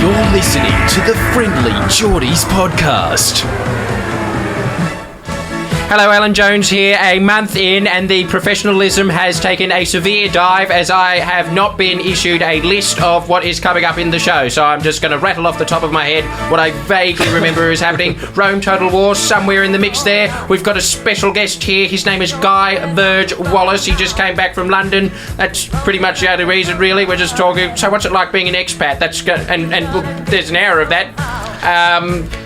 You're listening to the Friendlyjordies podcast. Hello, Alan Jones here, a month in, and the professionalism has taken a severe dive as I have not been issued a list of what is coming up in the show. So I'm just going to rattle off the top of my head what I vaguely remember is happening. Rome Total War, somewhere in the mix there. We've got a special guest here. His name is Guy Verge Wallace. He just came back from London. That's pretty much the only reason, really. We're just talking. So what's it like being an expat? That's good. And look, there's an hour of that.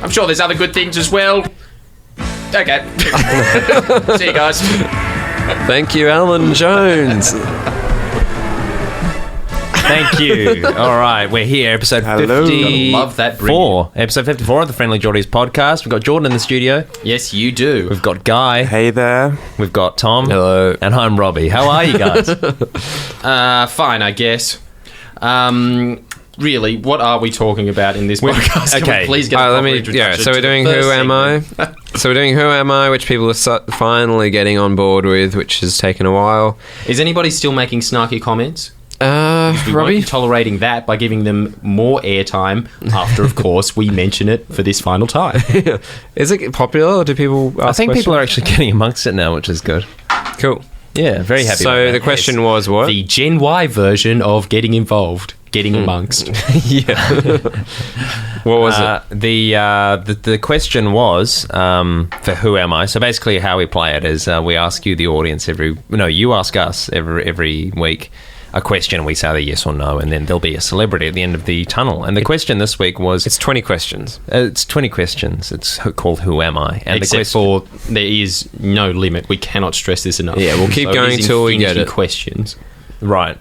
I'm sure there's other good things as well. Okay. See you guys. Thank you, Alan Jones. Thank you. All right, we're here, episode 54. Love that. Episode 54 of the Friendlyjordies podcast. We've got Jordan in the studio. Yes, you do. We've got Guy. Hey there. We've got Tom. Hello. And I'm Robbie. How are you guys? Fine, I guess. Really, what are we talking about in this podcast? Can we please get a proper introduction so we're doing Who Am I? So we're doing Who Am I, which people are finally getting on board with, which has taken a while. Is anybody still making snarky comments? We Robbie? won't be tolerating that by giving them more airtime after, of course, we mention it for this final time. Is it popular, or do people ask I think questions? people are actually getting amongst it now, which is good. Cool. Yeah, very happy So about that. the question was what? The Gen Y version of getting involved, getting amongst. Yeah. What was it? The question was for Who Am I? So basically how we play it is we ask you, the audience, you ask us every week a question, and we say either yes or no, and then there'll be a celebrity at the end of the tunnel. And the question this week was... It's 20 questions. It's 20 questions. It's called Who Am I? And Except for there is no limit. We cannot stress this enough. Yeah, we'll keep going till we get it. Questions. Right.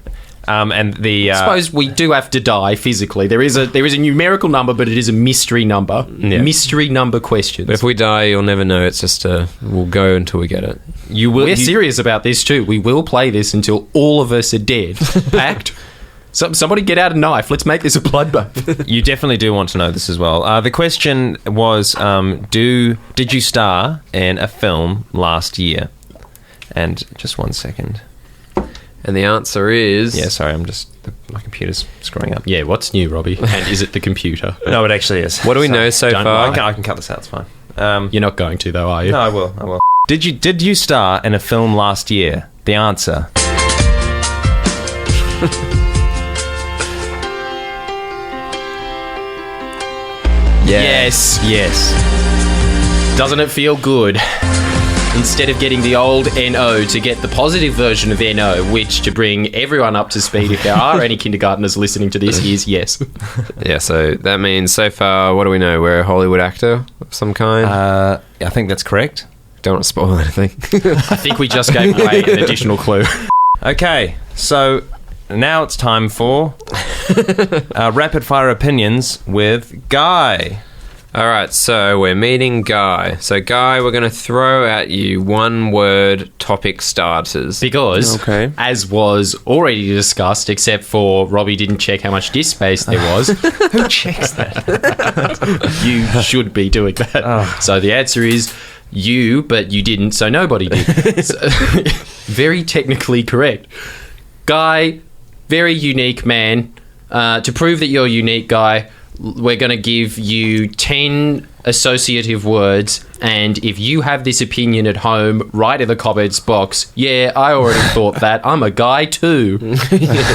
And the... I suppose we do have to die physically. There is a numerical number, but it is a mystery number. Yeah. Mystery number questions. But if we die, you'll never know. It's just we'll go until we get it. We're serious about this too. We will play this until all of us are dead. Packed. Somebody get out a knife. Let's make this a bloodbath. You definitely do want to know this as well. The question was, did you star in a film last year? And just 1 second. And the answer is... Yeah, sorry, my computer's screwing up. Yeah, what's new, Robbie? And is it the computer? No, it actually is. What do we know so far? I can cut this out, it's fine. You're not going to, though, are you? No, I will. Did you star in a film last year? The answer. Yes. Doesn't it feel good? Instead of getting the old NO, to get the positive version of NO, which, to bring everyone up to speed, if there are any kindergartners listening to this, is yes. Yeah, so that means so far, what do we know? We're a Hollywood actor of some kind? I think that's correct. Don't want to spoil anything. I think we just gave away an additional clue. Okay, so now it's time for rapid fire opinions with Guy. All right, so we're meeting Guy. So, Guy, we're going to throw at you one-word topic starters. Because, as was already discussed, except for Robbie didn't check how much disk space there was. Who checks that? You should be doing that. Oh. So the answer is you, but you didn't, so nobody did. So, very technically correct. Guy, very unique man. To prove that you're unique, Guy, we're going to give you 10 associative words, and if you have this opinion at home, write in the comments box, yeah, I already thought that. I'm a guy too.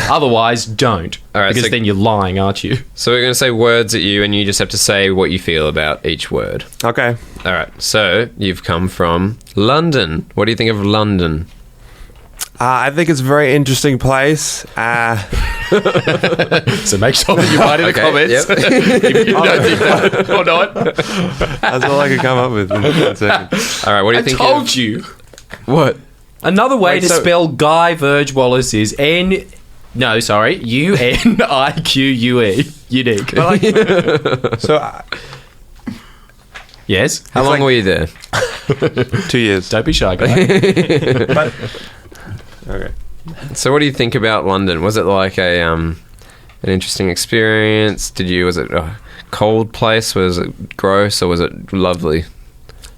Otherwise, don't. All right, because then you're lying, aren't you? So we're going to say words at you, and you just have to say what you feel about each word. Okay. All right, so you've come from London. What do you think of London? I think it's a very interesting place. So make sure that you write in the comments if you don't think that or not. That's all I could come up with in a second. All right, what do you think? I told you. What? Another way to spell Guy Verge Wallace is UNIQUE. Unique. Yes? How long were you there? 2 years. Don't be shy, Guy. Okay. So what do you think about London? Was it like an interesting experience? Was it a cold place? Was it gross, or was it lovely?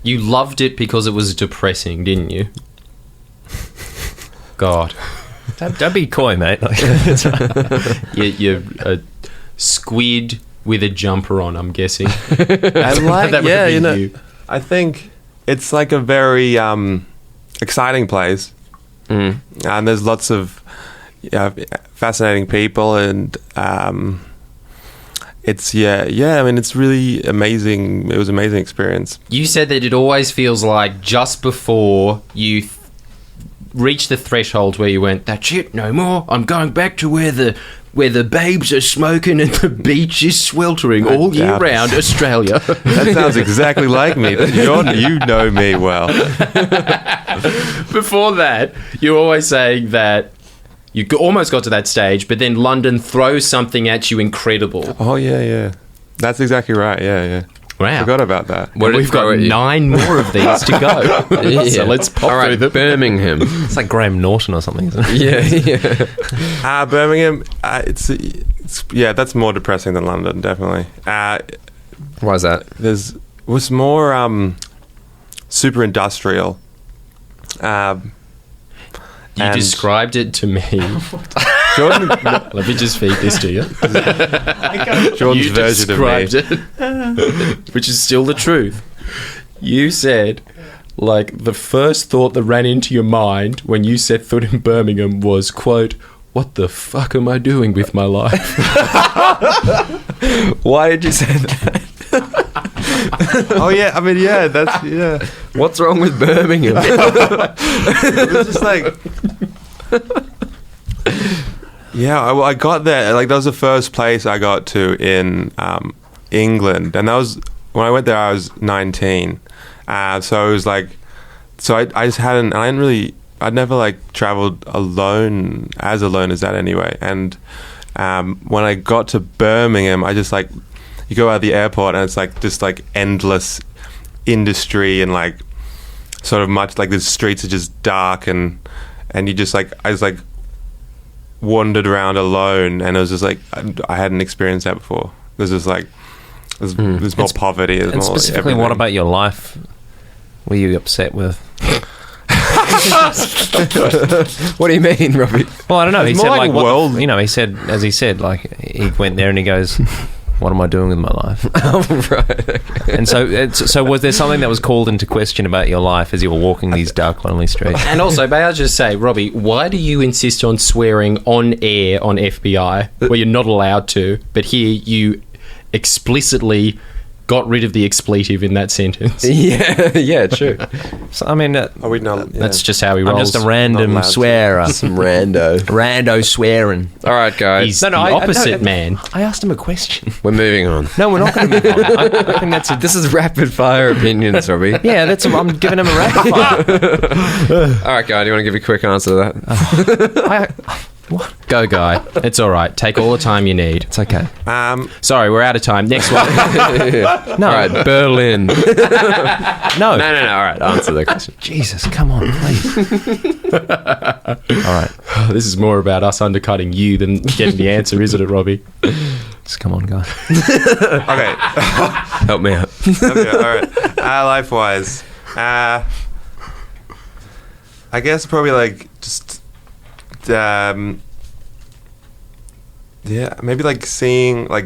You loved it because it was depressing, didn't you? God. Don't be coy, mate. You're a squid with a jumper on, I'm guessing. I like, That would yeah, be you know, you. I think it's like a very exciting place, and there's lots of fascinating people, and it's I mean, it's really amazing. It was an amazing experience. You said that it always feels like just before you reach the threshold where you went, that's it, no more. I'm going back to where the babes are smoking and the beach is sweltering all year doubt it. round, Australia. That sounds exactly like me. Jordan, you know me well. Before that, you're always saying that you almost got to that stage, but then London throws something at you incredible. Oh yeah. That's exactly right. Yeah. Wow. Forgot about that. And we've got 9 more of these to go. So let's pop All right, through them. Birmingham. It's like Graham Norton or something, isn't it? Yeah. Birmingham. It's that's more depressing than London, definitely. Why is that? It was more super industrial. You and- described it to me. Jordan, Let me just feed this to you. Jordan's You version of me. described it, which is still the truth. You said, like, the first thought that ran into your mind when you set foot in Birmingham was, quote, what the fuck am I doing with my life? Why did you say that? Oh yeah, I mean that's What's wrong with Birmingham? It was just like, I got there. Like that was the first place I got to in England, and that was when I went there. I was 19, so it was like, I just hadn't. I didn't really. I'd never like traveled alone as that anyway. And when I got to Birmingham, I just like. You go out of the airport and it's like just like endless industry and like sort of much like the streets are just dark and you just like I just like wandered around alone and it was just like I hadn't experienced that before. There's just like there's more poverty. There's And more specifically, everything. what about your life? Were you upset with? What do you mean, Robbie? Well, I don't know. He It's said more like like, world- he said, like he went there and he goes, "What am I doing with my life?" Oh, right. Okay. And so was there something that was called into question about your life as you were walking these dark, lonely streets? And also, may I just say, Robbie, why do you insist on swearing on air on FBI where you're not allowed to, but here you explicitly got rid of the expletive in that sentence? Yeah, true. So, I mean, Are we not? Yeah. That's just how he I'm rolls. just a random Not allowed to. swearer. Some rando Swearing. All right, guys. He's the opposite man. I asked him a question. We're moving on. No, we're not going to move on. I think that's This is rapid fire opinions, Robbie. Yeah, I'm giving him a rapid fire. All right, guy. Do you want to give a quick answer to that? Go, Guy. It's all right. Take all the time you need. It's okay. Sorry, we're out of time. Next one. No, All right, Berlin. no. No. All right, answer the question. Jesus, come on, please. All right, This is more about us undercutting you than getting the answer, isn't it, Robbie? just come on, guys. Okay. Help me out. Okay, all right. Life-wise, I guess probably like just, maybe like seeing like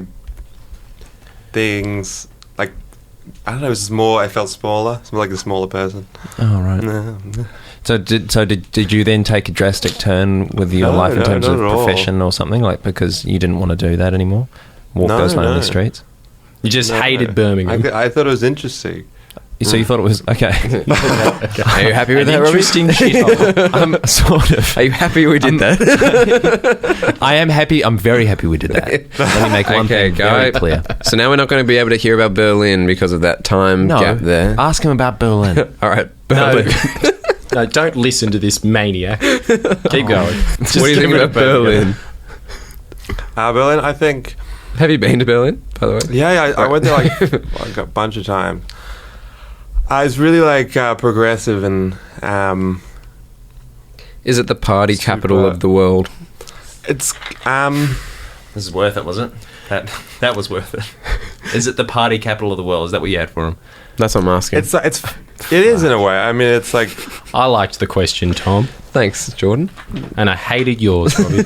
things like I don't know. It was just more. I felt smaller. It's more like a smaller person. All right. So did you then take a drastic turn with your No, life in no, terms not of at all. profession or something, like because you didn't want to do that anymore? Walk No, those lonely no. streets. You just No. hated Birmingham. I thought it was interesting. So you thought it was okay? Are you happy with An that, Robbie? interesting shithole. Sort of. Are you happy we did that? I am happy. I'm very happy we did that. Let me make one thing very clear. So now we're not going to be able to hear about Berlin because of that time No, gap there. ask him about Berlin. All right, No. Berlin. No, don't listen to this maniac. Keep going. Just What do you get think rid about of Berlin? Berlin, I think. Have you been to Berlin, by the way? Yeah, I went there like a bunch of times. It's really like progressive and Is it the party Super. capital of the world? it's This is worth it, wasn't it? That was worth it. Is it the party capital of the world? Is that what you had for him? That's what I'm asking. it is in a way. I mean, it's like I liked the question, Tom, Thanks, Jordan. and I hated yours, Robbie.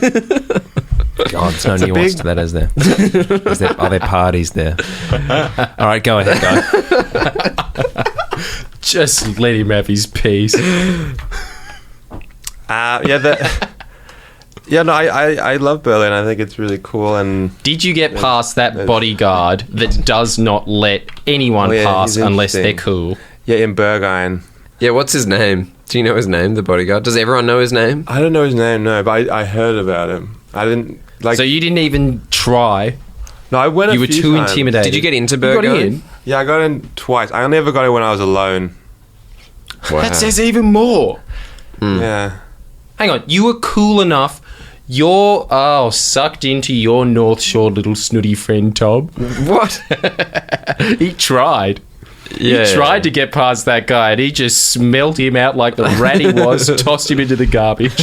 God, there's no nuance to that, is there? Are there parties there? All right, go ahead, guys. Just let him have his piece. I love Berlin. I think it's really cool. And Did you get past that bodyguard that does not let anyone pass he's unless they're interesting. cool? Yeah, in Berghain. Yeah, what's his name? Do you know his name, the bodyguard? Does everyone know his name? I don't know his name, no, but I heard about him. I didn't like. So you didn't even try. No, I went. You were too times. intimidated. Did you get into You got Berghain? in? Yeah, I got in twice. I only ever got in when I was alone. Wow. That says even more. Yeah. Hang on, you were cool enough. You're sucked into your North Shore little snooty friend Tom. What? He tried. Yeah. He tried to get past that guy, and he just smelt him out like the rat he was. Tossed him into the garbage.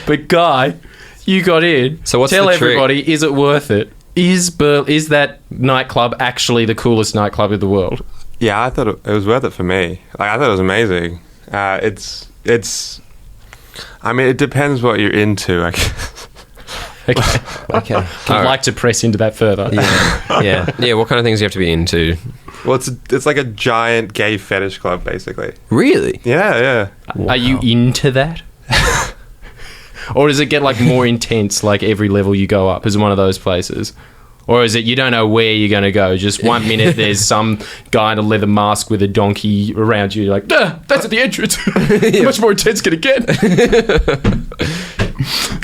But Guy, you got in. So what's Tell the trick? everybody, is it worth it? Is that nightclub actually the coolest nightclub in the world? Yeah, I thought it was worth it for me. Like, I thought it was amazing. It's. I mean, it depends what you're into. I guess. Okay. I'd like to press into that further. Yeah. Yeah, what kind of things do you have to be into? Well, it's like a giant gay fetish club, basically. Really? Yeah. Are you into that? Or does it get like more intense like every level you go up? Is it one of those places? Or is it you don't know where you're going to go? Just 1 minute there's some guy in a leather mask with a donkey around you. You're like, that's at the entrance. How much more intense can it get? Is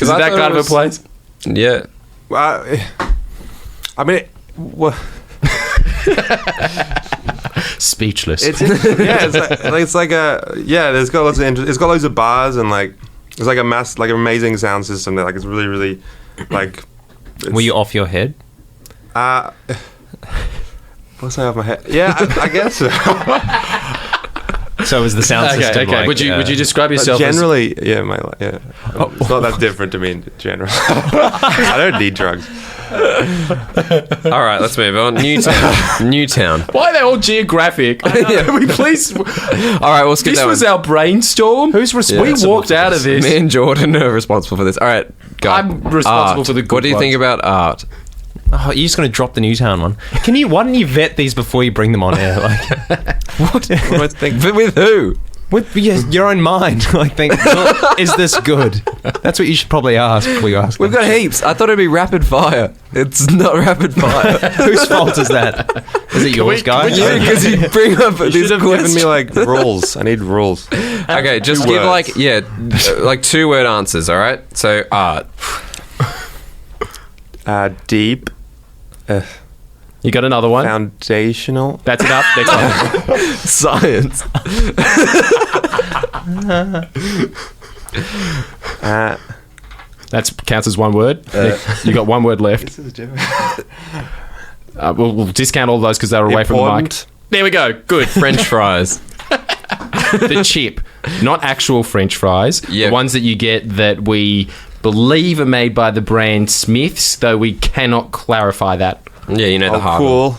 it that kind of a place? Yeah. Well, I mean, Speechless. it's like a There's got lots of it's got loads of bars and like it's like an amazing sound system that like it's really really like. Were you off your head? What's that off my head? Yeah, I guess so. So it was the sound system. Okay. Like, Would you describe yourself Generally, it's not that different to me in general. I don't need drugs. All right, let's move on. Newtown. Why are they all geographic? Can we please? All right, we'll skip This that was one. our brainstorm. Who's We responsible? walked out of this. Me and Jordan are responsible for this. All right, go. I'm responsible Art. for the good What do you think ones. about art? Oh, you're just going to drop the Newtown one. Why don't you vet these before you bring them on air? Like, What do I think? But with who? with your own mind. Like, think, is this good? That's what you should probably ask before you ask. We've them. got heaps. I thought it'd be rapid fire. It's not rapid fire. Whose fault is that? Is it yours, guys? Yeah, because you bring up You these should have given me questions. like rules. I need rules. Okay, just 2 give words. like 2-word answers. All right. So art. Deep, You got another one? foundational. That's enough. Next one. Science. That counts as 1 word. You got 1 word left. This is different. We'll discount all those because they were away from the mic. Important. There we go. Good. French fries. The chip, not actual French fries. Yeah. The ones that you get that we believe are made by the brand Smith's, though we cannot clarify that. Yeah, you know the hard Cool.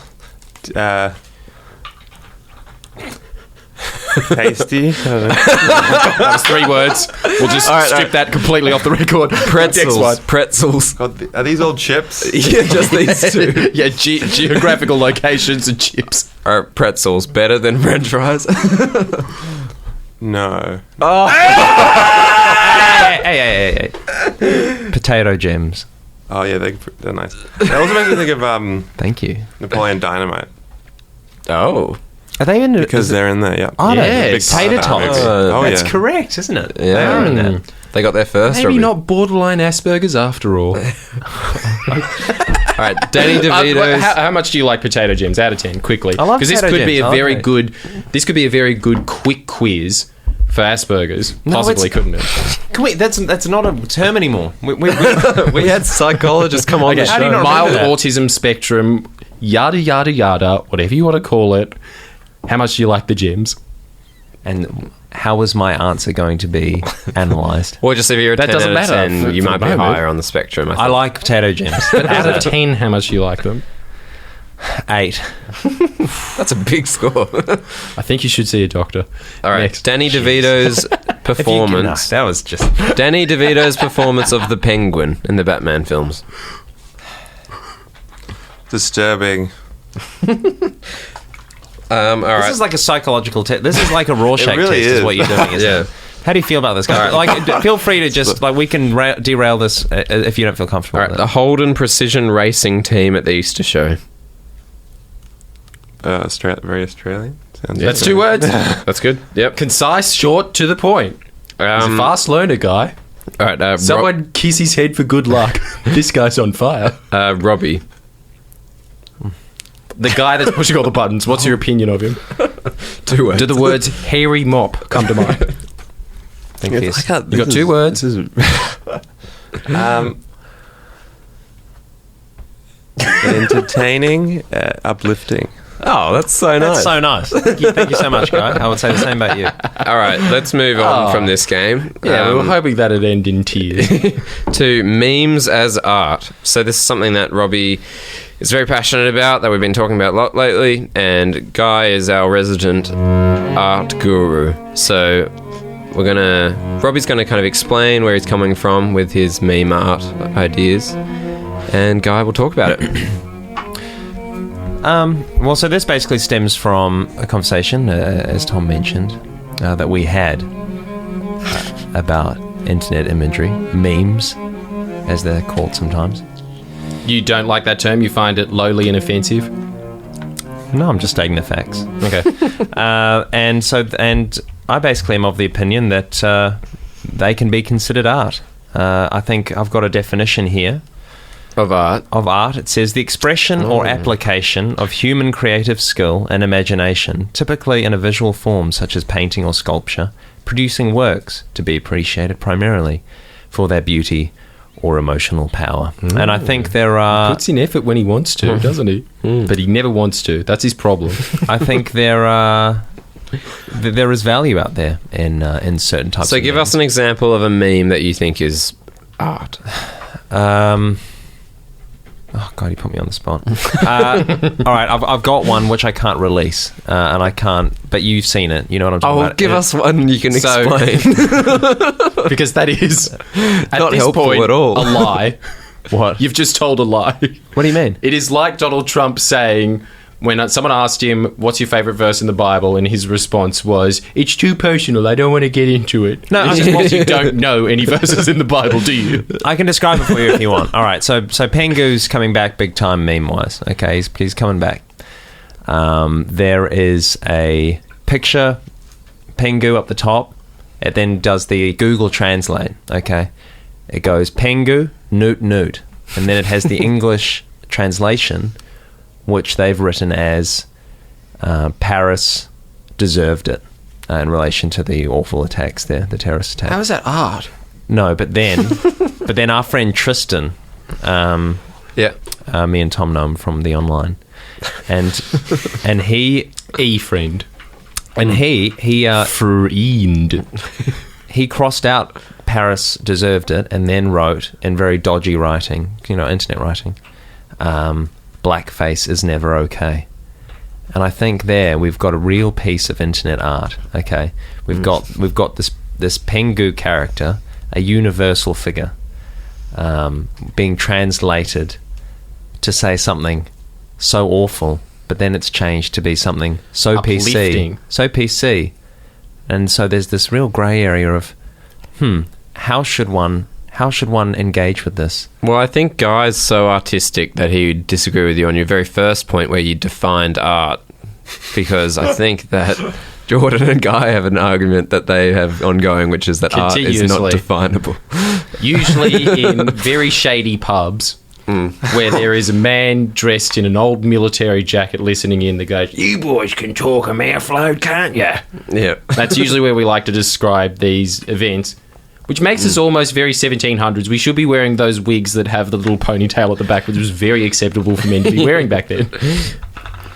Tasty. I don't know. That was 3 words. We'll just strip that completely off the record. Pretzels. Next one. Pretzels. God, are these all chips? Yeah, just these 2. Yeah, geographical locations and chips. All right, pretzels better than French fries. No. Hey. Potato gems. Oh yeah, they're nice. It also makes me think of Thank you. Napoleon Dynamite Oh. Are they in? because they're in there. Yeah. Are they? Yes. Potato Big tots. Oh That's yeah. correct, isn't it? Yeah. They are in that. They got there first. Maybe Robbie. not borderline Asperger's after all. All right, Danny DeVito's. How much do you like potato gems out of 10? Quickly, I love because this potato could be gems. a I very like good. This could be a very good quick quiz for Asperger's. No, Possibly, it's- couldn't it? Can we, that's not a term anymore. We had psychologists come on the how do you show. not Mild remember that? autism spectrum, yada yada yada, whatever you want to call it. How much do you like the gems? And how was my answer going to be analysed? Or just if you're a That 10 doesn't out of matter 10, for- you for might the be moment. higher on the spectrum. I I think. like potato gems. But out of 10, how much do you like them? 8. That's a big score. I think you should see a doctor. All right, Next. Danny DeVito's performance. That was just... Danny DeVito's performance of the Penguin in the Batman films. Disturbing. All right. This is like a psychological test. This is like a Rorschach really test, is is. what you're doing, isn't Yeah. it? How do you feel about this, guy? Like, feel free to just we can derail this if you don't feel comfortable. All right, with the it. Holden Precision Racing team at the Easter Show. Very Australian. Sounds That's 2 words. That's good. Yep. Concise, short, to the point. He's a fast learner, guy. All right, Someone kiss his head for good luck. This guy's on fire. Robbie. The guy that's pushing all the buttons. What's your opinion of him? 2 words. Do the words hairy mop come to mind? Think this. You got 2 words. This is entertaining, uplifting. Oh, that's so That's so nice. Thank you so much, guy. I would say the same about you. All right, let's move on from this game. Yeah, we were hoping that'd end in tears. To memes as art. So this is something that Robbie is very passionate about, that we've been talking about a lot lately, and Guy is our resident art guru. So Robbie's gonna kind of explain where he's coming from with his meme art ideas, and Guy will talk about it. Well, so this basically stems from a conversation, as Tom mentioned, that we had about internet imagery, memes, as they're called sometimes. You don't like that term? You find it lowly and offensive? No, I'm just stating the facts. Okay. And I basically am of the opinion that they can be considered art. I think I've got a definition here. Of art. It says the expression or application of human creative skill and imagination, typically in a visual form such as painting or sculpture, producing works to be appreciated primarily for their beauty or emotional power. And I think there are... Puts in effort when he wants to, doesn't he? But he never wants to. That's his problem. I think there is value out there in certain types So of give memes. us an example of a meme that you think is art. Oh God, you put me on the spot. All right, I've got one which I can't release, and I can't. But you've seen it. You know what I'm talking about. Give us one you can explain. Because that is, at Not this helpful point, at all. a lie. What? You've just told a lie. What do you mean? It is like Donald Trump saying, when someone asked him, what's your favourite verse in the Bible? And his response was, it's too personal, I don't want to get into it. No, It's just because you don't know any verses in the Bible, do you? I can describe it for you if you want. All right, so Pingu's coming back big time meme-wise. Okay, he's coming back. There is a picture, Pingu up the top. It then does the Google Translate, okay? It goes, Pingu, noot, noot. And then it has the English translation, which they've written as Paris deserved it in relation to the awful attacks there, the terrorist attacks. How is that art? No, but then our friend Tristan, Yeah. me and Tom know him from the online, and he friend. friend he crossed out Paris deserved it and then wrote in very dodgy writing, internet writing, blackface is never okay. And I think there we've got a real piece of internet art. Okay, we've got this Pingu character, a universal figure, being translated to say something so awful, but then it's changed to be something so Uplifting. PC, and so there's this real grey area of, how should one engage with this? Well, I think Guy's so artistic that he would disagree with you on your very first point where you defined art, because I think that Jordan and Guy have an argument that they have ongoing, which is that art is not Continuously. definable. Usually in very shady pubs where there is a man dressed in an old military jacket listening in that goes, you boys can talk a mouth load, can't ya? Yeah. That's usually where we like to describe these events, which makes us almost very 1700s. We should be wearing those wigs that have the little ponytail at the back, which was very acceptable for men to be wearing back then.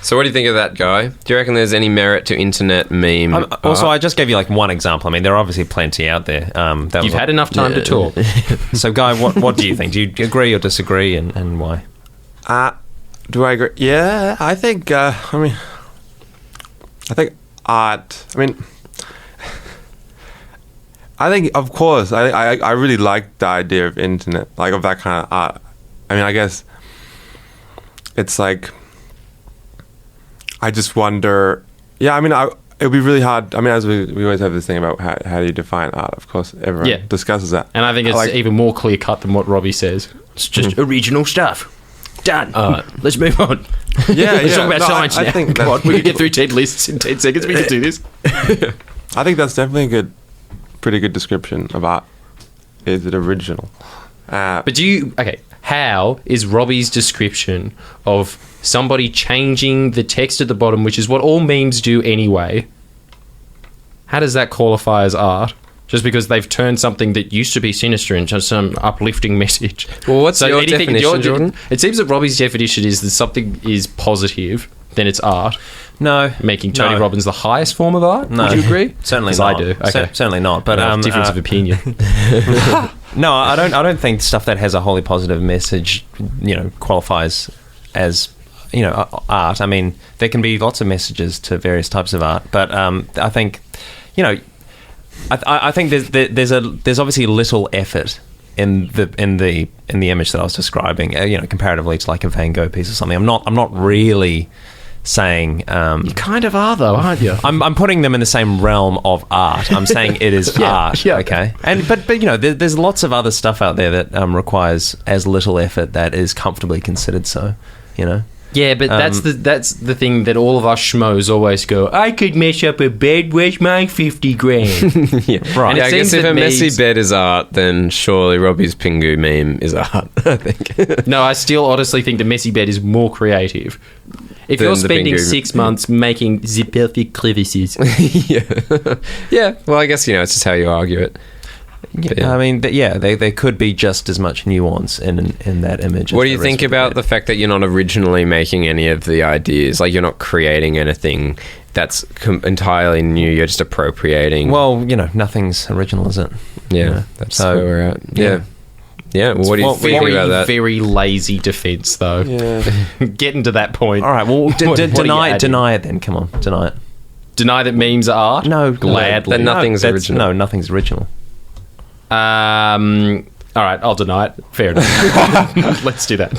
So what do you think of that, Guy? Do you reckon there's any merit to internet meme Also, art? I just gave you one example. I mean, there are obviously plenty out there. You've had enough time to talk. So, Guy, what do you think? Do you agree or disagree, and why? Do I agree? Yeah, I think. I think art. I think, of course, I really like the idea of internet, like of that kind of art. I guess it's like, I just wonder. Yeah, it would be really hard. As we always have this thing about how do you define art. Of course, everyone discusses that. And I think it's even more clear cut than what Robbie says. It's just original stuff. Done. Let's move on. Yeah, Let's talk about science now. I think Come on, we can get through 10 lists in 10 seconds. We can do this. I think that's definitely a pretty good description of art. Is it original? But how is Robbie's description of somebody changing the text at the bottom, which is what all memes do anyway, how does that qualify as art? Just because they've turned something that used to be sinister into some uplifting message. Well, what's your definition, Jordan? It seems that Robbie's definition is that something is positive, then it's art. No. Making Tony Robbins the highest form of art? No. Would you agree? Certainly not. I do. Okay. Certainly not. But difference of opinion. No, I don't think stuff that has a wholly positive message, qualifies as, art. There can be lots of messages to various types of art, but I think, I think there's obviously little effort in the image that I was describing, comparatively to like a Van Gogh piece or something. I'm not really saying you kind of are though, aren't you? I'm putting them in the same realm of art. I'm saying it is art. Yeah. Okay. But there's lots of other stuff out there that requires as little effort that is comfortably considered so. Yeah, but that's the thing that all of us schmoes always go, I could mess up a bed, where's my 50 grand? Yeah, right. I guess if a messy bed is art, then surely Robbie's Pingu meme is art, I think. No, I still honestly think the messy bed is more creative. If you're spending 6 months making the perfect crevices. Yeah, well, I guess, it's just how you argue it. Yeah. There could be just as much nuance in that image. What do you think about the fact that you're not originally making any of the ideas? Like, you're not creating anything that's entirely new. You're just appropriating. Well, nothing's original, is it? Yeah, that's where we're at. Yeah. Yeah, well, what do you think about that? Very lazy defense, though. Yeah. Getting to that point. All right, well, deny it then. Come on, deny it. Deny that memes are art? No, gladly. That nothing's original. No, nothing's original. All right, I'll deny it. Fair enough. Let's do that.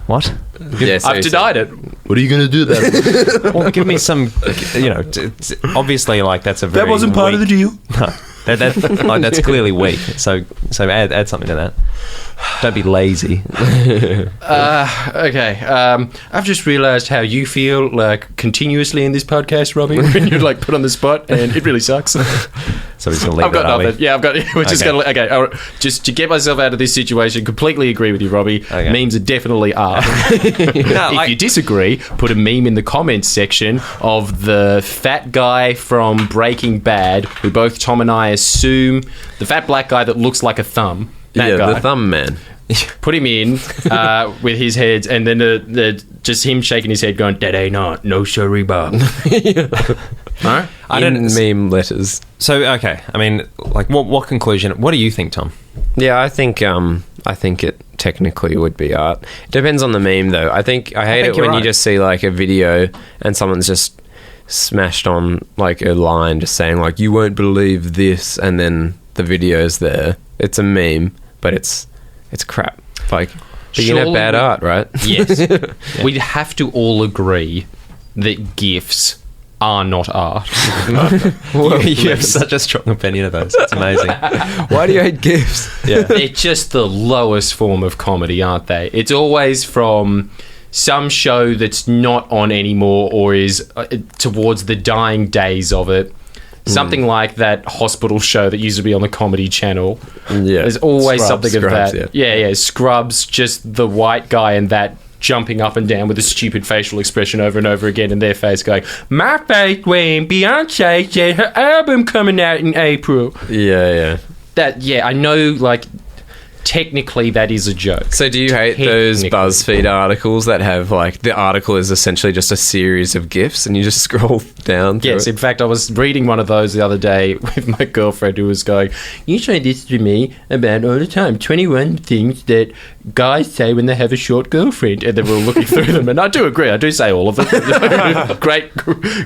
What? Yeah, I've denied it. What are you going to do then? Well, give me some, obviously, like, that's a very That wasn't part of the deal. No. That's clearly weak. So add something to that. Don't be lazy. Okay. I've just realised how you feel like continuously in this podcast, Robbie, when you're like put on the spot, and it really sucks. So we're just gonna leave I've got that, nothing. Yeah, I've got. We're just gonna. Okay. All right, just to get myself out of this situation, completely agree with you, Robbie. Okay. Memes are definitely art. If you disagree, put a meme in the comments section of the fat guy from Breaking Bad, who both Tom and I assume the fat black guy that looks like a thumb. That guy. The thumb man. Put him in with his head, and then the just him shaking his head, going, "That ain't not, no sorry, Bob." No, I don't meme letters. So okay, like what conclusion? What do you think, Tom? Yeah, I think it technically would be art. It depends on the meme, though. I hate it when you just see like a video and someone's just smashed on like a line just saying like, "You won't believe this," and then the video's there. It's a meme, but it's crap. Like, but you know, bad art, right? Yes. We'd have to all agree that GIFs are not art. You have such a strong opinion of those. It's amazing. Why do you hate GIFs? Yeah. They're just the lowest form of comedy, aren't they? It's always from some show that's not on anymore or is towards the dying days of it. Something like that hospital show that used to be on the Comedy Channel. Yeah. There's always something Scrubs, of that. Yeah. Scrubs, just the white guy in that jumping up and down with a stupid facial expression over and over again in their face going, "My face when Beyonce said her album coming out in April." Yeah. I know, like, technically that is a joke. So do you hate those Technically. BuzzFeed articles that have like the article is essentially just a series of GIFs and you just scroll down through Yes, it? in fact, I was reading one of those the other day with my girlfriend who was going, you say this to me about all the time, 21 things that guys say when they have a short girlfriend. And then we were looking through them, and I do agree, I do say all of them.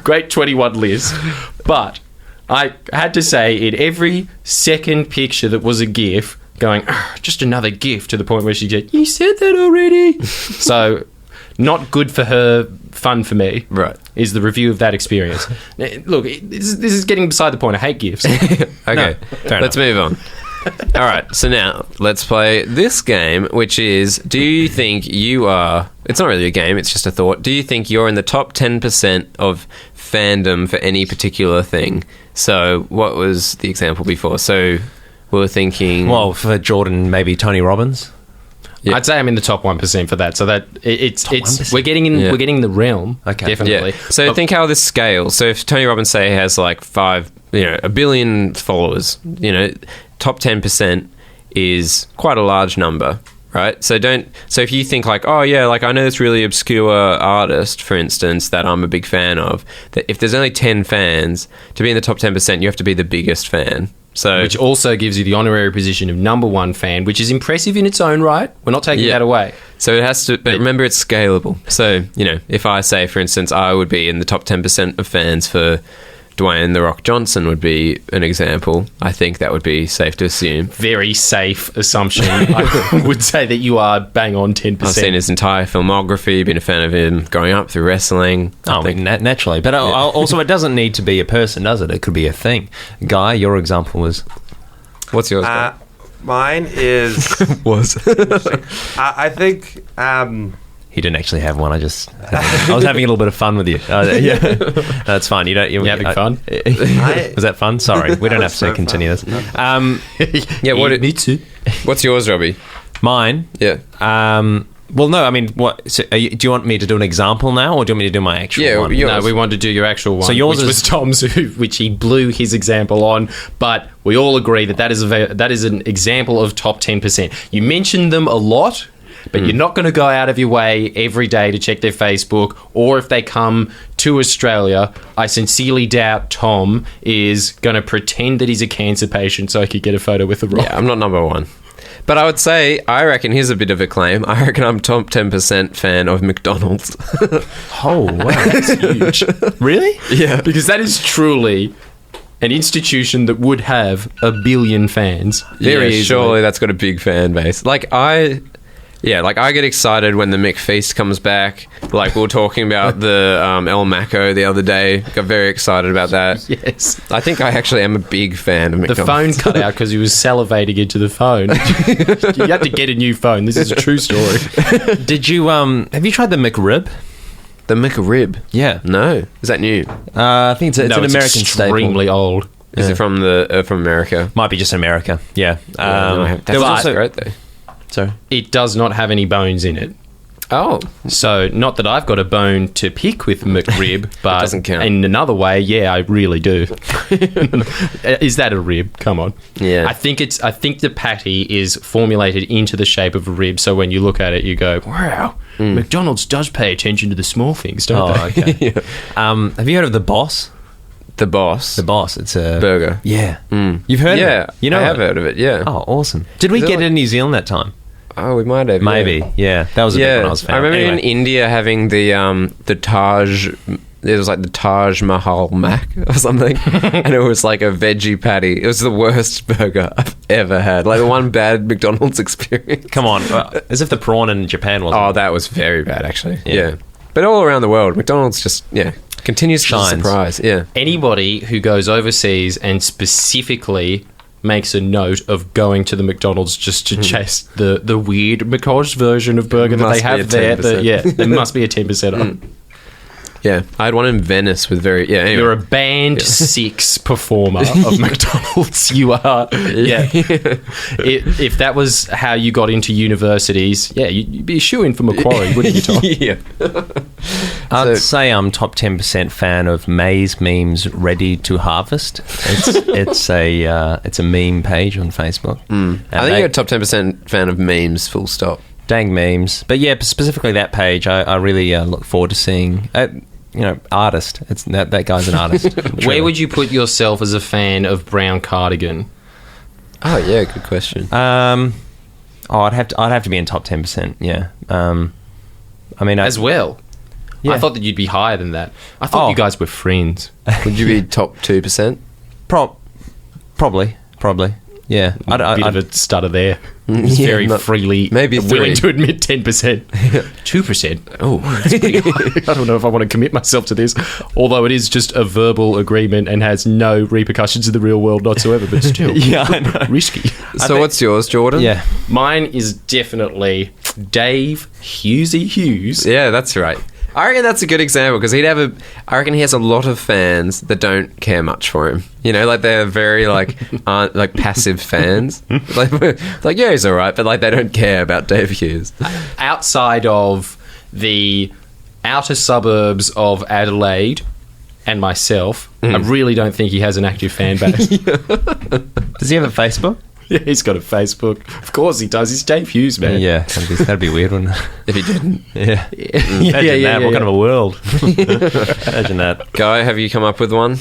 Great 21 list. But I had to say, in every second picture that was a GIF, going, just another GIF, to the point where she said, you said that already. So, not good for her, fun for me. Right. Is the review of that experience. Now, look, this is getting beside the point. I hate GIFs. Okay, let's move on. All right, so now let's play this game, which is, do you think you are... It's not really a game, it's just a thought. Do you think you're in the top 10% of fandom for any particular thing? So, what was the example before? So, we were thinking... Well, for Jordan, maybe Tony Robbins. Yeah. I'd say I'm in the top 1% for that. So that it's 1%? we're getting in Yeah. we're getting the realm. Okay. Definitely. Yeah. So think how this scales. So if Tony Robbins say has like 1 billion followers, top 10% is quite a large number, right? So if you think like, oh yeah, like I know this really obscure artist, for instance, that I'm a big fan of, that if there's only 10 fans, to be in the top 10%, you have to be the biggest fan. So Which also gives you the honorary position of number one fan, which is impressive in its own right. We're not taking Yeah. that away. So it has to, but remember it's scalable. So, if I say, for instance, I would be in the top 10% of fans for Dwayne "The Rock" Johnson would be an example. I think that would be safe to assume. Very safe assumption. I would say that you are bang on 10%. I've seen his entire filmography, been a fan of him growing up through wrestling. I think Naturally. But also, it doesn't need to be a person, does it? It could be a thing. Guy, your example was... What's yours? Guy? Mine is... I think... He didn't actually have one. I was having a little bit of fun with you. Yeah, that's fine. You're having fun? Was that fun? Sorry, we don't have to so continue fun. this. Yeah, Me too. What's yours, Robbie? Mine. Yeah. Well, no. I mean, what? So do you want me to do an example now, or do you want me to do my actual one? No, we want to do your actual one. So yours which is- was Tom's, which he blew his example on. But we all agree that is an example of top 10%. You mentioned them a lot, but you're not going to go out of your way every day to check their Facebook, or if they come to Australia, I sincerely doubt Tom is going to pretend that he's a cancer patient so he could get a photo with The Rock. Yeah, I'm not number one. But I would say, I reckon here's a bit of a claim. I reckon I'm top 10% fan of McDonald's. Oh, wow, that's huge. Really? Yeah. Because that is truly an institution that would have 1 billion fans. Very easily. Surely that's got a big fan base. I get excited when the McFeast comes back. Like we were talking about the El Maco the other day. Got very excited about that. Yes. I think I actually am a big fan of The McDonald's. phone cut out because he was salivating into the phone. You had to get a new phone. This is a true story. Did you have you tried the McRib? The McRib? Yeah. No. Is that new? I think it's an American extremely staple. old. Is it from America? Might be just America. Yeah. That's there was also great though. sorry. It does not have any bones in it. Oh. So, not that I've got a bone to pick with McRib, but doesn't count. in another way, yeah, I really do. Is that a rib? Come on. Yeah. I think the patty is formulated into the shape of a rib, so when you look at it, you go, wow, McDonald's does pay attention to the small things, don't Oh, they? okay. Have you heard of the Boss? The Boss. The Boss. It's a burger. Yeah. You've heard of Yeah. it? You know I have it? heard of it, yeah. Oh, awesome. Did we Is it get it like- in New Zealand that time? Oh, we might have. Maybe. Yeah. That was a big one I was found. I remember Anyway. in India having the Taj. It was like the Taj Mahal Mac or something, and it was like a veggie patty. It was the worst burger I've ever had. Like the one bad McDonald's experience. Come on. As if the prawn in Japan wasn't. Oh, that was very bad actually. Yeah. Yeah. But all around the world, McDonald's just continues to Shines. surprise. Yeah. Anybody who goes overseas and specifically makes a note of going to the McDonald's just to chase the weird Macaj version of burger that Must they be have a there. 10%. There must be a 10% on. Yeah. I had one in Venice with anyway. You're a band 6 performer of McDonald's. You are. Yeah. If that was how you got into universities, you'd be a shoo-in for Macquarie, wouldn't you, Tom? Yeah. I'd say I'm top 10% fan of maize memes ready to harvest. It's a meme page on Facebook. I think you're a top 10% fan of memes, full stop. Dang memes. But yeah, specifically that page, I really look forward to seeing. Artist. It's that guy's an artist. Where would you put yourself as a fan of Brown Cardigan? Oh yeah, good question. I'd have to be in top 10%. Yeah. As well. Yeah. I thought that you'd be higher than that. I thought you guys were friends. Would you be top 2%? Probably. Yeah. Bit of a stutter there. He's very freely maybe willing 3. to admit 10%. 2%. Oh, that's pretty high. I don't know if I want to commit myself to this, although it is just a verbal agreement and has no repercussions in the real world whatsoever, but still Yeah, I know. risky. So what's yours, Jordan? Yeah. Mine is definitely Dave Hughesy Hughes. Yeah, that's right. I reckon that's a good example because I reckon he has a lot of fans that don't care much for him. Like they're very aren't like passive fans. like yeah, he's all right, but they don't care about Dave Hughes. Outside of the outer suburbs of Adelaide and myself, I really don't think he has an active fan base. Does he have a Facebook? Yeah, he's got a Facebook. Of course he does. He's Dave Hughes, man. Yeah, that'd be weird, wouldn't it? If he didn't. Yeah. Imagine that. What kind of a world? Imagine that. Guy, have you come up with one?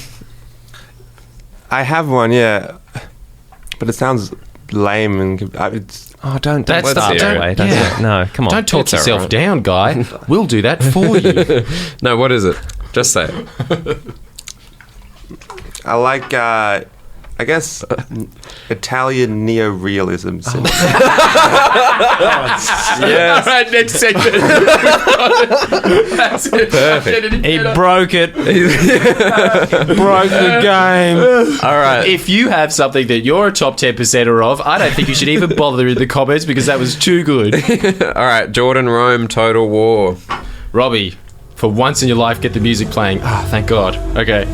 I have one, yeah, but it sounds lame and it's. Oh, don't That's start the- that way. don't- yeah. No, come on. Don't talk It's yourself alright. down, Guy. We'll do that for you. No, what is it? Just say it. I like, I guess, Italian neorealism. Yes. All right, next segment. That's it. Perfect. He broke it. Broke the game. All right. If you have something that you're a top 10%er of, I don't think you should even bother in the comments because that was too good. All right, Jordan, Rome, Total War. Robbie, for once in your life, get the music playing. Ah, thank God. Okay.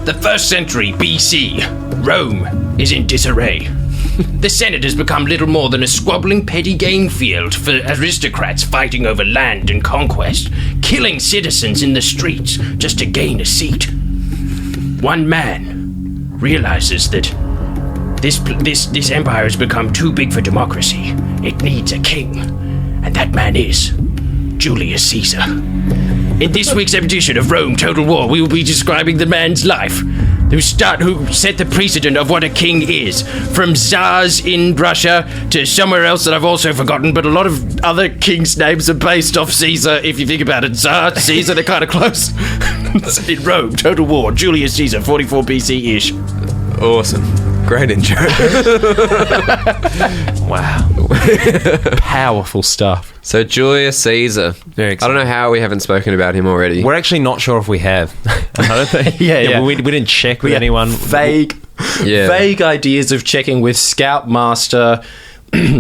The 1st century BC, Rome is in disarray. The Senate has become little more than a squabbling petty game field for aristocrats fighting over land and conquest, killing citizens in the streets just to gain a seat. One man realizes that this empire has become too big for democracy. It needs a king, and that man is Julius Caesar. In this week's edition of Rome Total War, we will be describing the man's life, who set the precedent of what a king is, from Tsars in Russia to somewhere else that I've also forgotten, but a lot of other kings' names are based off Caesar, if you think about it. Tsar, Caesar, they're kind of close. In Rome Total War, Julius Caesar, 44 BC-ish. Awesome. Great intro. Wow. Powerful stuff. So Julius Caesar. Very I don't know how we haven't spoken about him already. We're actually not sure if we have. I don't think. Yeah. We didn't check with Yeah, anyone. Vague ideas of checking with Scoutmaster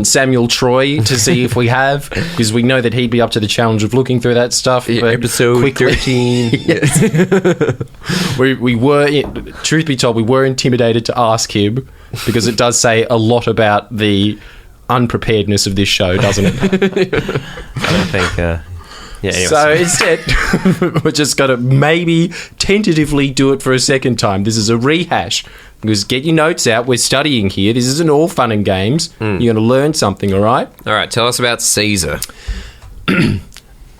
Samuel Troy to see if we have, because we know that he'd be up to the challenge of looking through that stuff. Yeah, but episode quickly- 13. we were, truth be told, we were intimidated to ask him because it does say a lot about the unpreparedness of this show, doesn't it? I don't think. Anyway. So instead, we're just going to maybe tentatively do it for a second time. This is a rehash. Because get your notes out. We're studying here. This isn't all fun and games. You're going to learn something, all right? All right, tell us about Caesar.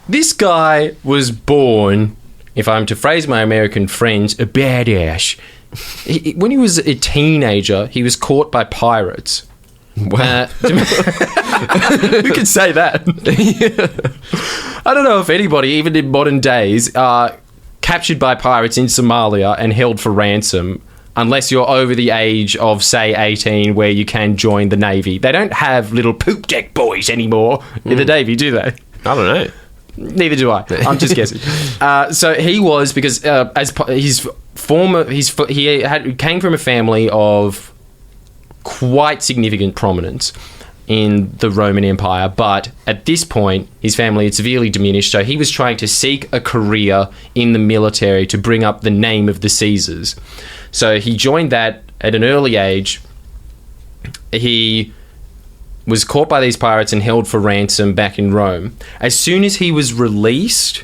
This guy was born, if I'm to phrase my American friends, a badass. When he was a teenager, he was caught by pirates. Wow. Who can say that? I don't know if anybody, even in modern days, are captured by pirates in Somalia and held for ransom, unless you're over the age of, say, 18, where you can join the Navy. They don't have little poop deck boys anymore in the Navy, do they? I don't know. Neither do I. I'm just guessing. So he was, because he came from a family of quite significant prominence in the Roman Empire, but at this point his family had severely diminished, so he was trying to seek a career in the military to bring up the name of the Caesars. So he joined that at an early age. He was caught by these pirates and held for ransom back in Rome. As soon as he was released,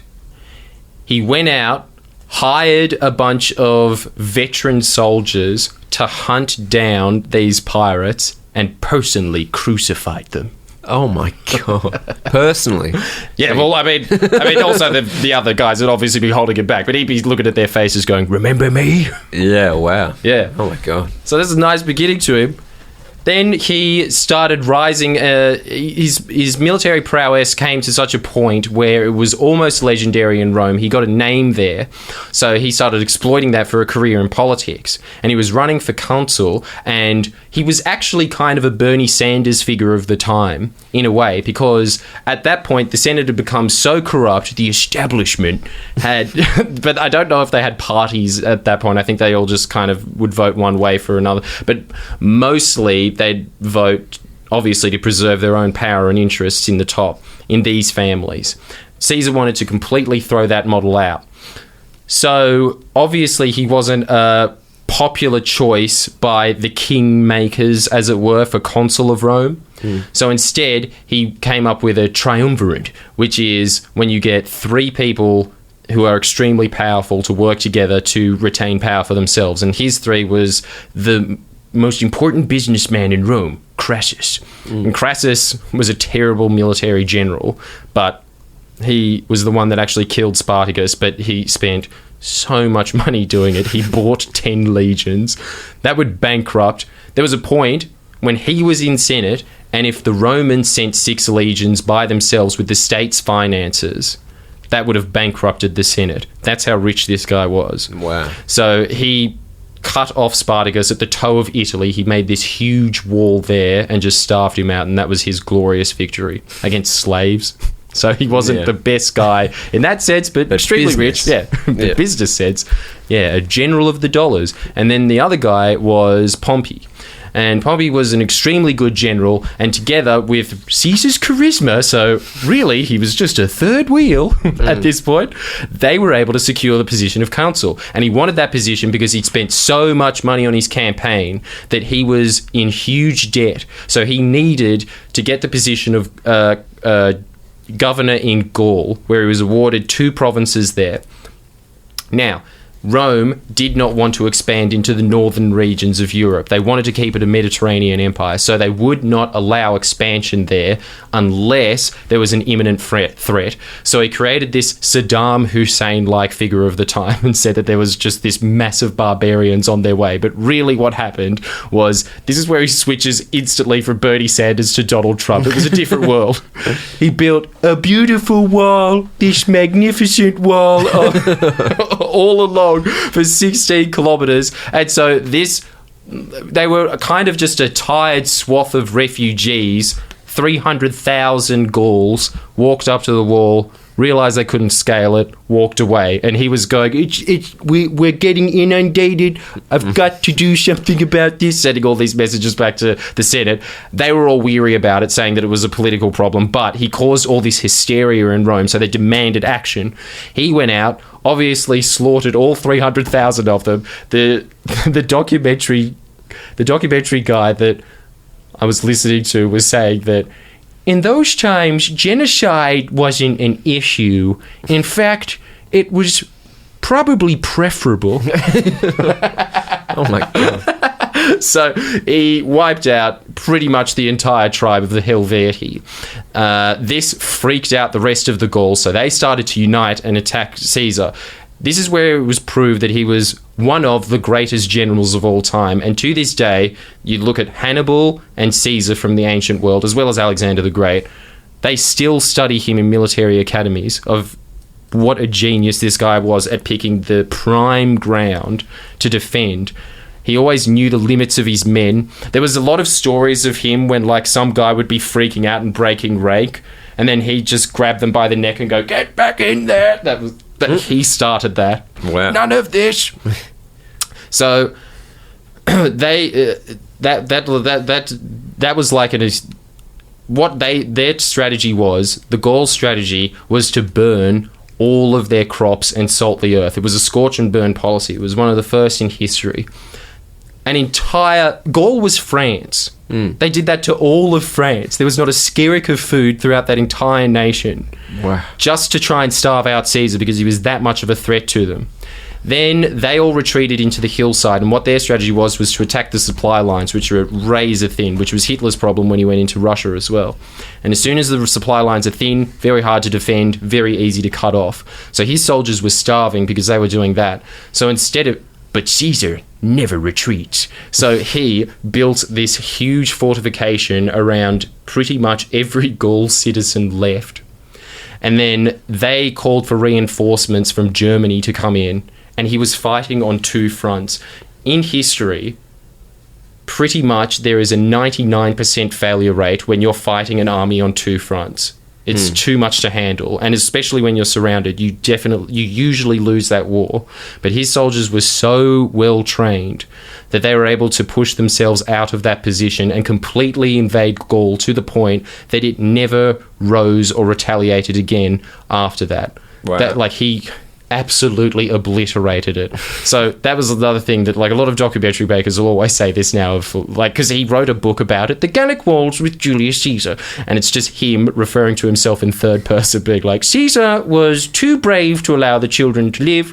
he went out, hired a bunch of veteran soldiers to hunt down these pirates and personally crucified them. Oh my god! Personally, Yeah, well, I mean, also the other guys would obviously be holding it back, but he'd be looking at their faces, going, "Remember me?" yeah, wow, Yeah. Oh my god! So this is a nice beginning to him. Then he started rising. His military prowess came to such a point where it was almost legendary in Rome. He got a name there. So he started exploiting that for a career in politics. And he was running for consul. And he was actually kind of a Bernie Sanders figure of the time, in a way, because at that point, the Senate had become so corrupt, the establishment had... but I don't know if they had parties at that point. I think they all just kind of would vote one way for another. But mostly... they'd vote, obviously, to preserve their own power and interests in the top, in these families. Caesar wanted to completely throw that model out. So, obviously, he wasn't a popular choice by the kingmakers, as it were, for consul of Rome. So, instead, he came up with a triumvirate, which is when you get three people who are extremely powerful to work together to retain power for themselves. And his three was the most important businessman in Rome, Crassus. And Crassus was a terrible military general, but he was the one that actually killed Spartacus, but he spent so much money doing it. He bought 10 legions. That would bankrupt. There was a point when he was in Senate, and if the Romans sent 6 legions by themselves with the state's finances, that would have bankrupted the Senate. That's how rich this guy was. Wow. So he cut off Spartacus at the toe of Italy. He made this huge wall there and just starved him out, and that was his glorious victory against slaves. So he wasn't the best guy in that sense, but extremely rich. Yeah, the business sense. Yeah, a general of the dollars. And then the other guy was Pompey. And Pompey was an extremely good general, and together with Caesar's charisma, so really he was just a third wheel at this point, they were able to secure the position of consul. And he wanted that position because he'd spent so much money on his campaign that he was in huge debt. So he needed to get the position of governor in Gaul, where he was awarded 2 provinces there. Now, Rome did not want to expand into the northern regions of Europe. They wanted to keep it a Mediterranean empire, so they would not allow expansion there unless there was an imminent threat. So he created this Saddam Hussein-like figure of the time and said that there was just this massive barbarians on their way. But really what happened was, this is where he switches instantly from Bernie Sanders to Donald Trump. It was a different world. He built a beautiful wall, this magnificent wall all along for 16 kilometers, and so they were kind of just a tired swath of refugees. 300,000 Gauls walked up to the wall, realized they couldn't scale it, walked away, and he was going, we're getting inundated, I've got to do something about this, sending all these messages back to the Senate. They were all weary about it, saying that it was a political problem, but he caused all this hysteria in Rome, so they demanded action. He went out, obviously slaughtered all 300,000 of them. The documentary guy that I was listening to was saying that in those times, genocide wasn't an issue. In fact, it was probably preferable. Oh my god. So he wiped out pretty much the entire tribe of the Helvetii. This freaked out the rest of the Gauls, so they started to unite and attack Caesar. This is where it was proved that he was one of the greatest generals of all time. And to this day, you look at Hannibal and Caesar from the ancient world, as well as Alexander the Great, they still study him in military academies of what a genius this guy was at picking the prime ground to defend. He always knew the limits of his men. There was a lot of stories of him when, like, some guy would be freaking out and breaking rank, and then he'd just grab them by the neck and go, "Get back in there!" But he started that. Wow. None of this. So they that was like their strategy was, the Gauls' strategy was to burn all of their crops and salt the earth. It was a scorch and burn policy. It was one of the first in history. an entire... Gaul was France. They did that to all of France. There was not a skerrick of food throughout that entire nation. Wow. Just to try and starve out Caesar because he was that much of a threat to them. Then they all retreated into the hillside, and what their strategy was to attack the supply lines, which are razor thin, which was Hitler's problem when he went into Russia as well. And as soon as the supply lines are thin, very hard to defend, very easy to cut off. So his soldiers were starving because they were doing that. So instead of... But Caesar never retreats. So he built this huge fortification around pretty much every Gaul citizen left. And then they called for reinforcements from Germany to come in. And he was fighting on two fronts. In history, pretty much there is a 99% failure rate when you're fighting an army on two fronts. It's too much to handle, and especially when you're surrounded, you usually lose that war. But his soldiers were so well trained that they were able to push themselves out of that position and completely invade Gaul to the point that it never rose or retaliated again after that. Wow. That he absolutely obliterated it. So that was another thing that, a lot of documentary makers will always say this now, because he wrote a book about it, The Gallic Wars with Julius Caesar, and it's just him referring to himself in third person, being like, Caesar was too brave to allow the children to live.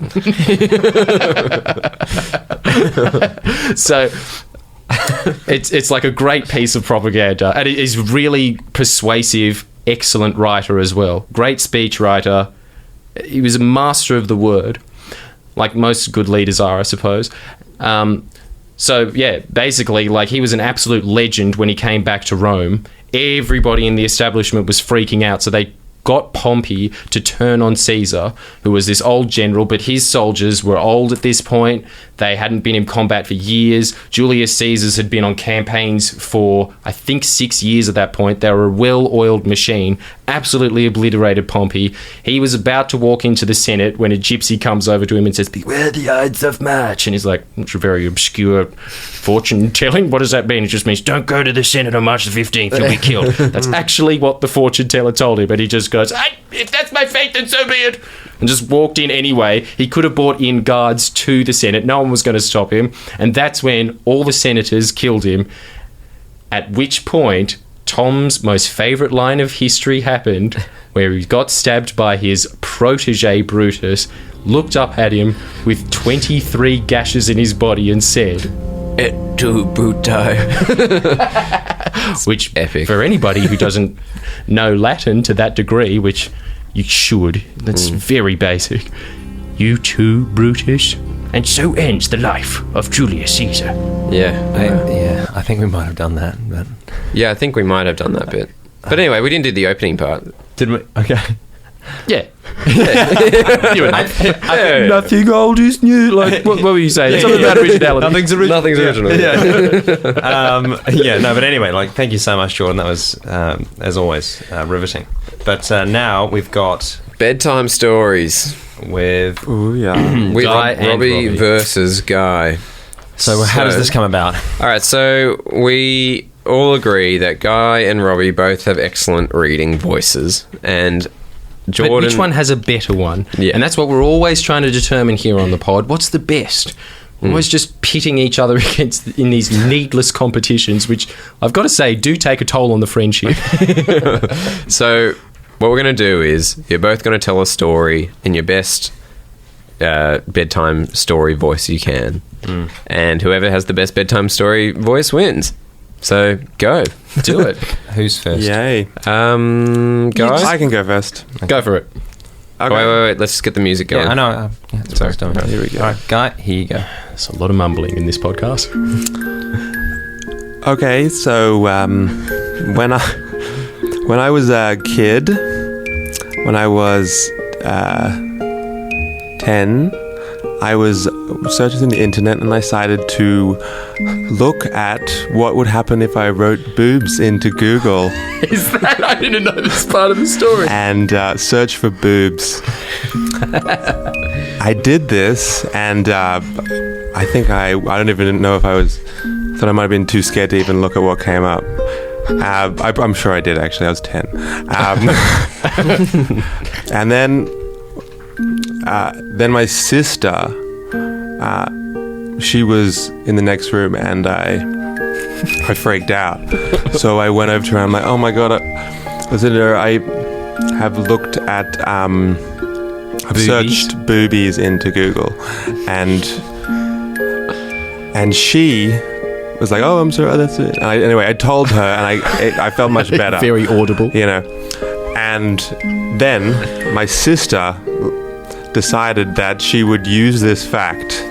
So it's like a great piece of propaganda, and he's really persuasive, excellent writer as well. Great speech writer. He was a master of the word, like most good leaders are, I suppose. So, yeah, basically, he was an absolute legend when he came back to Rome. Everybody in the establishment was freaking out, so they got Pompey to turn on Caesar, who was this old general, but his soldiers were old at this point. They hadn't been in combat for years. Julius Caesar's had been on campaigns for, I think, 6 years at that point. They were a well-oiled machine, absolutely obliterated Pompey. He was about to walk into the Senate when a gypsy comes over to him and says, "Beware the Ides of March." And he's like, it's a very obscure fortune-telling. What does that mean? It just means, don't go to the Senate on March the 15th, you'll be killed. That's actually what the fortune-teller told him, but he just goes, if that's my fate, then so be it. And just walked in anyway. He could have brought in guards to the Senate. No one was going to stop him. And that's when all the senators killed him. At which point, Tom's most favourite line of history happened, where he got stabbed by his protege Brutus, looked up at him with 23 gashes in his body and said, "Et tu, Bruti." Which, epic. For anybody who doesn't know Latin to that degree, which you should, that's very basic. "You too, Brutus?" And so ends the life of Julius Caesar. Yeah. I think we might have done that. But Yeah, I think we might have done that bit. But anyway, we didn't do the opening part. did we? Okay. Yeah. You and I. Nothing old is new. What were you saying? Something about originality. Nothing's original. No, but anyway, thank you so much, Jordan. That was, as always, riveting. But now we've got Bedtime stories with... Ooh, yeah. with Guy and Robbie Robbie. versus Guy. So how does this come about? All right, so we all agree that Guy and Robbie both have excellent reading voices, and Jordan... But which one has a better one? Yeah. And that's what we're always trying to determine here on the pod. What's the best? We're always just pitting each other against in these needless competitions, which I've got to say do take a toll on the friendship. So what we're going to do is you're both going to tell a story in your best bedtime story voice you can. And whoever has the best bedtime story voice wins. So go. Do it. Who's first? Yay. Guys? I can go first. Go for it. Okay. Wait. Let's just get the music going. Yeah, I know. Sorry. Here we go. All right, Guy, here you go. There's a lot of mumbling in this podcast. Okay, so when I was a kid, when I was 10, I was searching on the internet and I decided to look at what would happen if I wrote boobs into Google Is that? I didn't know this part of the story. and search for boobs. I did this, and I think I don't even know if I thought I might have been too scared to even look at what came up. I'm sure I did, actually. I was 10. And then my sister she was in the next room, and I freaked out. So I went over to her. I'm like, oh my god! Listen to her. I have looked at. I've searched boobies into Google, and she was like, "Oh, I'm sorry, that's it." And anyway, I told her, and I felt much better. Very audible. You know. And then my sister decided that she would use this fact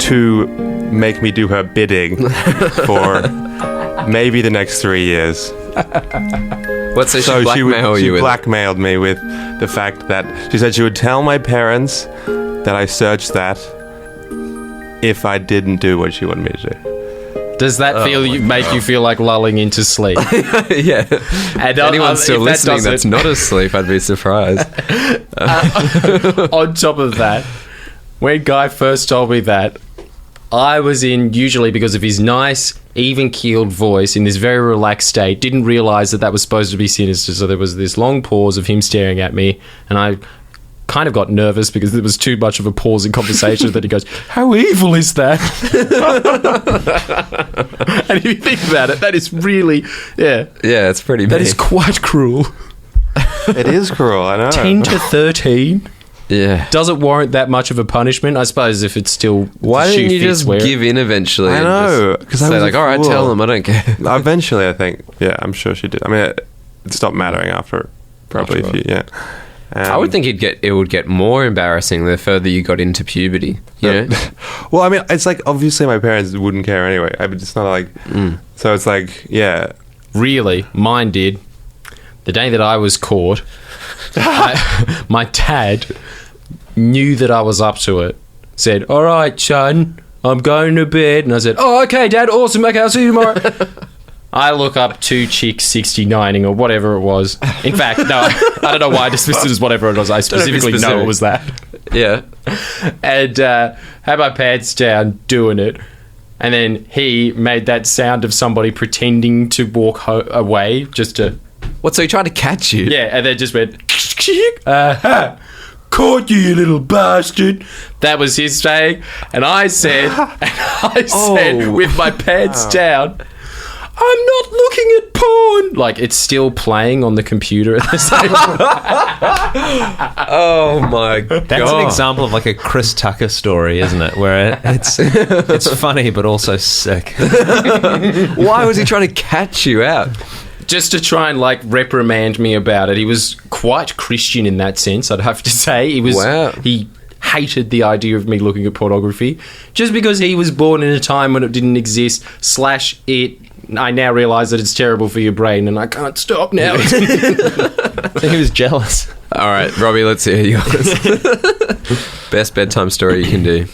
to make me do her bidding for maybe the next 3 years. What, so she blackmailed you She with blackmailed me with the fact that she said she would tell my parents that I searched that if I didn't do what she wanted me to do. Does that make you feel like lulling into sleep? Yeah. And anyone still listening that's not asleep, I'd be surprised. On top of that, when Guy first told me that, I was usually because of his nice, even-keeled voice, in this very relaxed state, didn't realise that was supposed to be sinister, so there was this long pause of him staring at me, and I kind of got nervous because there was too much of a pause in conversation that he goes, "How evil is that?" And if you think about it, that is really, Yeah, it's pretty mean. that is quite cruel. It is cruel, I know. 10 to 13? Yeah. Doesn't warrant that much of a punishment, I suppose, if it's still... Why didn't you just give in eventually? I know, because I say was like, all right, tell them, I don't care. Eventually, I think, yeah, I'm sure she did. I mean, it stopped mattering after probably a few, yeah. I would think it would get more embarrassing the further you got into puberty. You know? Well, I mean, it's like, obviously my parents wouldn't care anyway. I mean, it's not like... So it's like, yeah. Really, mine did. The day that I was caught, my dad knew that I was up to it. Said, "All right, son, I'm going to bed." And I said, "Oh, okay, Dad, awesome. Okay, I'll see you tomorrow." I look up 2 chicks 69ing or whatever it was. In fact, no, I don't know why I dismissed it as whatever it was. I specifically know it was that. Yeah. And had my pants down doing it. And then he made that sound of somebody pretending to walk away just to... What, so he tried to catch you? Yeah, and then just went... "Caught you, you little bastard." That was his saying. And I said, with my pants down... "I'm not looking at porn." Like, it's still playing on the computer at the same time. Oh my god. That's an example of like a Chris Tucker story, isn't it? Where it's funny but also sick. Why was he trying to catch you out? Just to try and, like, reprimand me about it. He was quite Christian in that sense, I'd have to say. He hated the idea of me looking at pornography just because he was born in a time when it didn't exist, I now realise that it's terrible for your brain and I can't stop now. So he was jealous. All right, Robbie, let's hear yours. Best bedtime story you can do.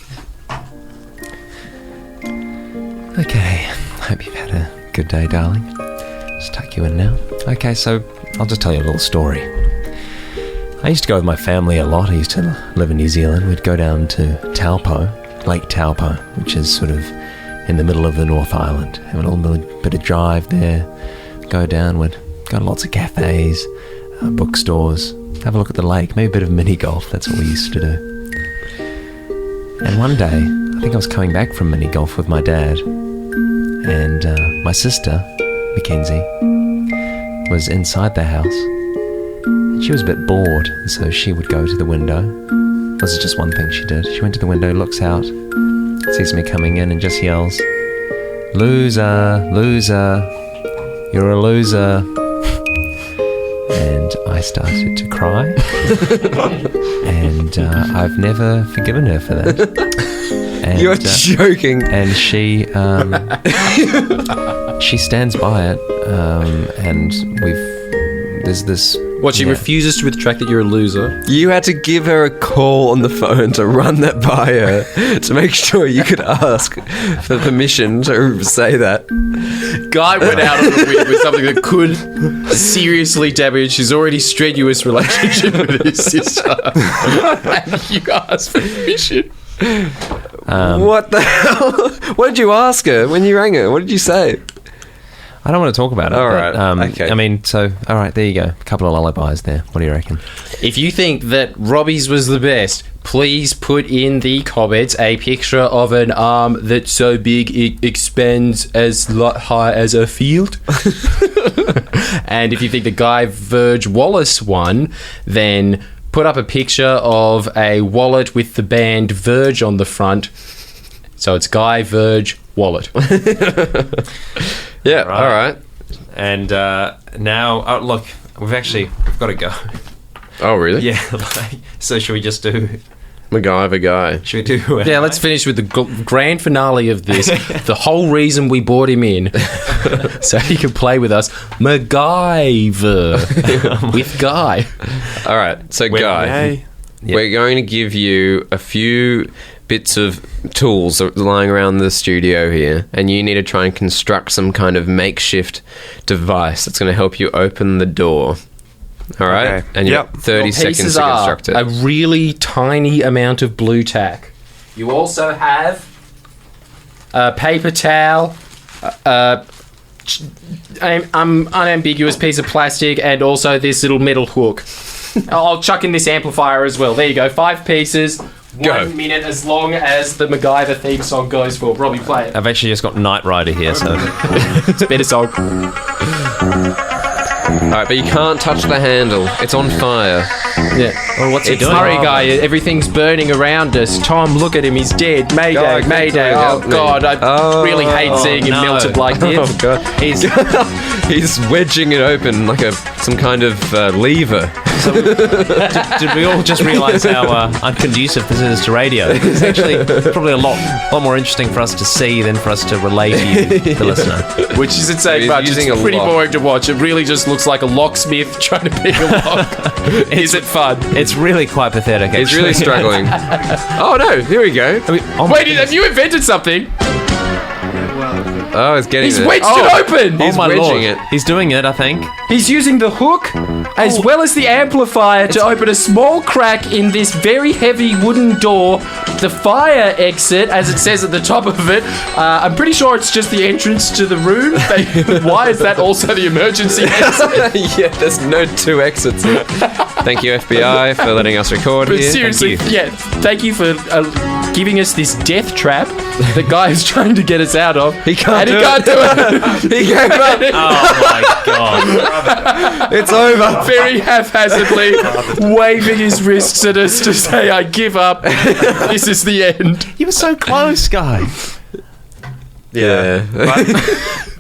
Okay, hope you've had a good day, darling. Just tuck you in now. Okay, so I'll just tell you a little story. I used to go with my family a lot. I used to live in New Zealand. We'd go down to Taupo, Lake Taupo, which is sort of in the middle of the North Island. Have a little bit of drive there. Go down, we'd go to lots of cafes, bookstores, have a look at the lake, maybe a bit of mini golf. That's what we used to do. And one day, I think I was coming back from mini golf with my dad, and my sister, Mackenzie, was inside the house. And she was a bit bored, and so she would go to the window. This is just one thing she did. She went to the window, looks out, sees me coming in and just yells, "Loser, loser, you're a loser." And I started to cry. And I've never forgiven her for that. And, you're joking. And she stands by it, and there's this... What, she refuses to retract that you're a loser? You had to give her a call on the phone to run that by her to make sure you could ask for permission to say that. Guy went out on a whim with something that could seriously damage his already strenuous relationship with his sister. And you asked for permission. What the hell? What did you ask her when you rang her? What did you say? I don't want to talk about it. All but, right, okay. I mean, so, all right, there you go. A couple of lullabies there. What do you reckon? If you think that Robbie's was the best, please put in the comments a picture of an arm that's so big it expands as high as a field. And if you think the Guy Verge Wallace one, then put up a picture of a wallet with the band Verge on the front. So it's Guy Verge Wallet. Yeah, all right. And now, look, we've got to go. Oh, really? Yeah. So should we just do... MacGyver guy. Should we do... Yeah, let's finish with the grand finale of this. The whole reason we brought him in. So he could play with us. MacGyver. With Guy. All right, so Guy, we're going to give you a few bits of tools lying around the studio here, and you need to try and construct some kind of makeshift device that's going to help you open the door. All right? Okay. And you have 30 seconds Pieces to are construct it. a really tiny amount of blue tack. You also have a paper towel, unambiguous piece of plastic, and also this little metal hook. I'll chuck in this amplifier as well. There you go. 5 pieces. Go. 1 minute, as long as the MacGyver theme song goes for. Robbie, play it. I've actually just got Knight Rider here, so... It's a better song. All right, but you can't touch the handle. It's on fire. Yeah. Well, what's he It's doing? Murray guy. Everything's burning around us. Tom, look at him. He's dead. Mayday, God, Mayday. quickly, Oh, help me. God. I Oh, really hate seeing him no. melted like this. Oh, God. He's wedging it open like some kind of lever. Did we all just realise how unconducive this is to radio? It's actually probably a lot more interesting for us to see than for us to relay to you, the listener. Which isn't saying He's much. It's using a pretty lock. boring to watch. It really just looks like a locksmith trying to pick a lock. Is it fun? It's really quite pathetic, actually. He's really struggling. Oh, no, here we go. I mean, oh my Wait, goodness. have you invented something? Oh, it's getting He's there. wedged it open. Oh my wedging lord. it. He's doing it, I think. He's using the hook as well as the amplifier to open a small crack in this very heavy wooden door. The fire exit, as it says at the top of it. I'm pretty sure it's just the entrance to the room. Why is that also the emergency exit? Yeah, there's no 2 exits here. Thank you, FBI, for letting us record But here. seriously, Thank thank you for giving us this death trap the guy is trying to get us out of. He can't and do he can't do it. He gave up. Oh my god. It's over. Very haphazardly waving his wrists at us to say, I give up. This is the end. You were so close, guy. Yeah.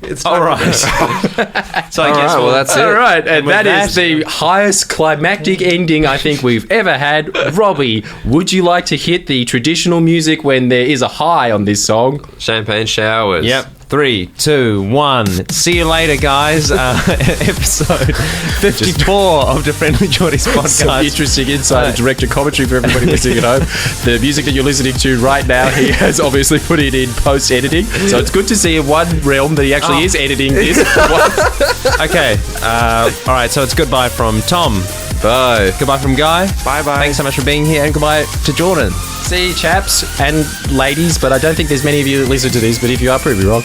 It's All right. So I guess well, that's it. All right, and with that is that- the highest climactic ending I think we've ever had. Robbie, would you like to hit the traditional music when there is a high on this song? Champagne showers. Yep. 3, 2, 1. See you later, guys. Episode 54 of the Friendlyjordies Some podcast. interesting insight and director commentary for everybody listening at home. The music that you're listening to right now, he has obviously put it in post-editing. So it's good to see in one realm that he actually is editing this. Okay. All right. So it's goodbye from Tom. Bye. Goodbye from Guy. Bye-bye. Thanks so much for being here, and goodbye to Jordan. See, chaps and ladies, but I don't think there's many of you that listen to this, but if you are, prove me wrong.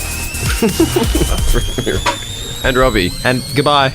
And Robbie. And goodbye.